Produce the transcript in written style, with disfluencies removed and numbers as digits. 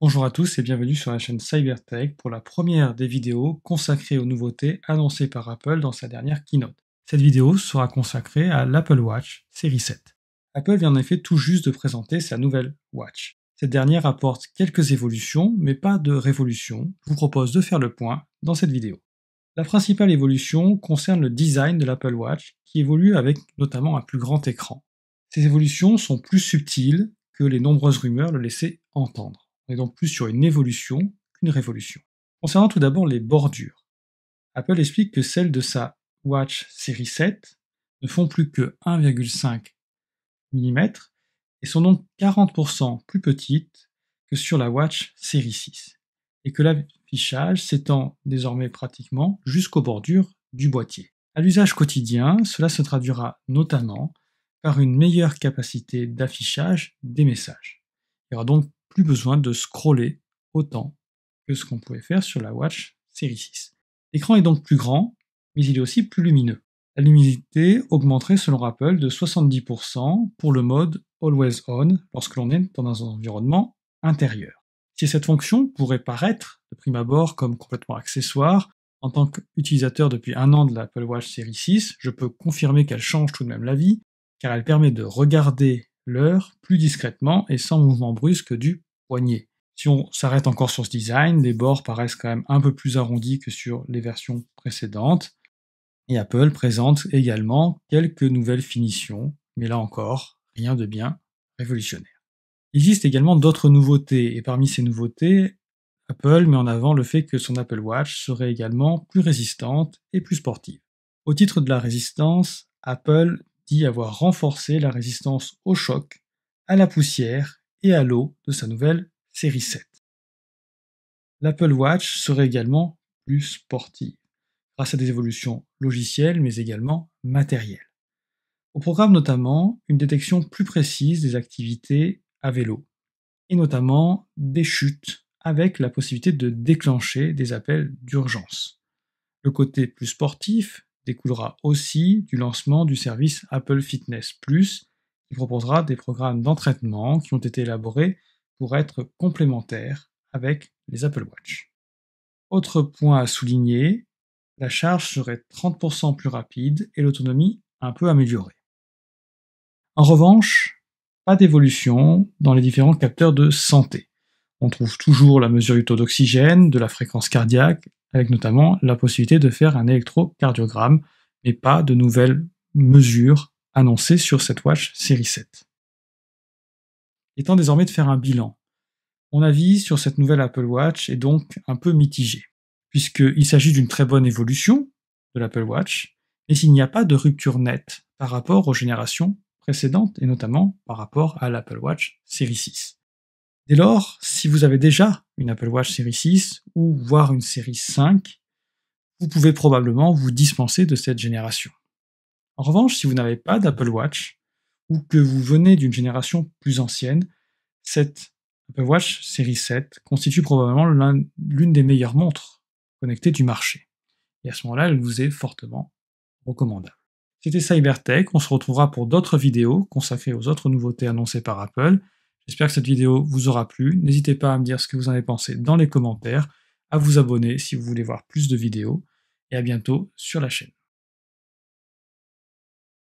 Bonjour à tous et bienvenue sur la chaîne Cybertech pour la première des vidéos consacrées aux nouveautés annoncées par Apple dans sa dernière keynote. Cette vidéo sera consacrée à l'Apple Watch série 7. Apple vient en effet tout juste de présenter sa nouvelle Watch. Cette dernière apporte quelques évolutions, mais pas de révolution. Je vous propose de faire le point dans cette vidéo. La principale évolution concerne le design de l'Apple Watch, qui évolue avec notamment un plus grand écran. Ces évolutions sont plus subtiles que les nombreuses rumeurs le laissaient entendre. On est donc plus sur une évolution qu'une révolution. Concernant tout d'abord les bordures, Apple explique que celles de sa Watch série 7 ne font plus que 1,5 mm et sont donc 40% plus petites que sur la Watch série 6, et que l'affichage s'étend désormais pratiquement jusqu'aux bordures du boîtier. À l'usage quotidien, cela se traduira notamment par une meilleure capacité d'affichage des messages. Il n'y aura donc plus besoin de scroller autant que ce qu'on pouvait faire sur la Watch série 6. L'écran est donc plus grand, mais il est aussi plus lumineux. La luminosité augmenterait selon Apple de 70% pour le mode Always On lorsque l'on est dans un environnement intérieur. Si cette fonction pourrait paraître de prime abord comme complètement accessoire, en tant qu'utilisateur depuis un an de l'Apple Watch série 6, je peux confirmer qu'elle change tout de même la vie, car elle permet de regarder l'heure plus discrètement et sans mouvement brusque du poignet. Si on s'arrête encore sur ce design, les bords paraissent quand même un peu plus arrondis que sur les versions précédentes. Et Apple présente également quelques nouvelles finitions, mais là encore, rien de bien révolutionnaire. Il existe également d'autres nouveautés, et parmi ces nouveautés, Apple met en avant le fait que son Apple Watch serait également plus résistante et plus sportive. Au titre de la résistance, Apple dit avoir renforcé la résistance au choc, à la poussière et à l'eau de sa nouvelle série 7. L'Apple Watch serait également plus sportive, grâce à des évolutions logicielles mais également matérielles. Au programme notamment une détection plus précise des activités à vélo, et notamment des chutes, avec la possibilité de déclencher des appels d'urgence. Le côté plus sportif découlera aussi du lancement du service Apple Fitness Plus, qui proposera des programmes d'entraînement qui ont été élaborés pour être complémentaires avec les Apple Watch. Autre point à souligner, la charge serait 30% plus rapide et l'autonomie un peu améliorée. En revanche, pas d'évolution dans les différents capteurs de santé. On trouve toujours la mesure du taux d'oxygène, de la fréquence cardiaque, avec notamment la possibilité de faire un électrocardiogramme, mais pas de nouvelles mesures annoncées sur cette Watch série 7. Il est temps désormais de faire un bilan. Mon avis sur cette nouvelle Apple Watch est donc un peu mitigé, puisqu'il s'agit d'une très bonne évolution de l'Apple Watch, mais s'il n'y a pas de rupture nette par rapport aux générations précédentes, et notamment par rapport à l'Apple Watch série 6. Dès lors, si vous avez déjà une Apple Watch série 6 ou voire une série 5, vous pouvez probablement vous dispenser de cette génération. En revanche, si vous n'avez pas d'Apple Watch ou que vous venez d'une génération plus ancienne, cette Apple Watch série 7 constitue probablement l'une des meilleures montres connectées du marché. Et à ce moment-là, elle vous est fortement recommandable. C'était Cybertech, on se retrouvera pour d'autres vidéos consacrées aux autres nouveautés annoncées par Apple. J'espère que cette vidéo vous aura plu. N'hésitez pas à me dire ce que vous en avez pensé dans les commentaires, à vous abonner si vous voulez voir plus de vidéos, et à bientôt sur la chaîne.